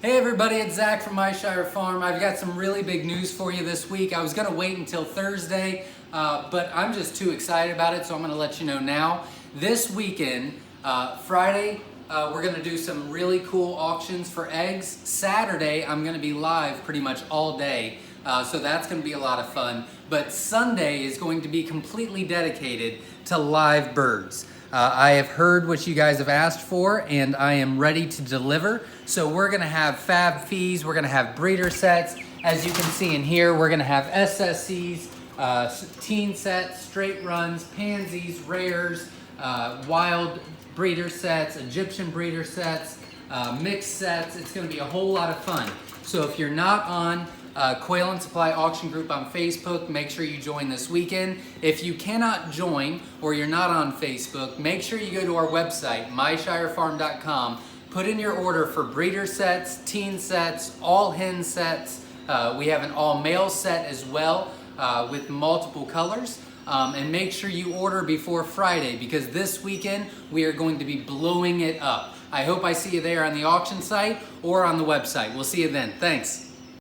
Hey everybody, it's Zach from Myshire Farm. I've got some really big news for you this week. I was going to wait until Thursday, but I'm just too excited about it, so I'm going to let you know now. This weekend, Friday, we're going to do some really cool auctions for eggs. Saturday, I'm going to be live pretty much all day, so that's going to be a lot of fun. But Sunday is going to be completely dedicated to live birds. I have heard what you guys have asked for, and I am ready to deliver. So we're gonna have fab fees, we're gonna have breeder sets. As you can see in here, we're gonna have SSCs, teen sets, straight runs, pansies, rares, wild breeder sets, Egyptian breeder sets, mixed sets. It's gonna be a whole lot of fun. So if you're not on Quail and Supply Auction Group on Facebook, make sure you join this weekend. If you cannot join or you're not on Facebook, make sure you go to our website, myshirefarm.com, put in your order for breeder sets, teen sets, all hen sets. We have an all male set as well with multiple colors. And make sure you order before Friday because this weekend we are going to be blowing it up. I hope I see you there on the auction site or on the website. We'll see you then. Thanks.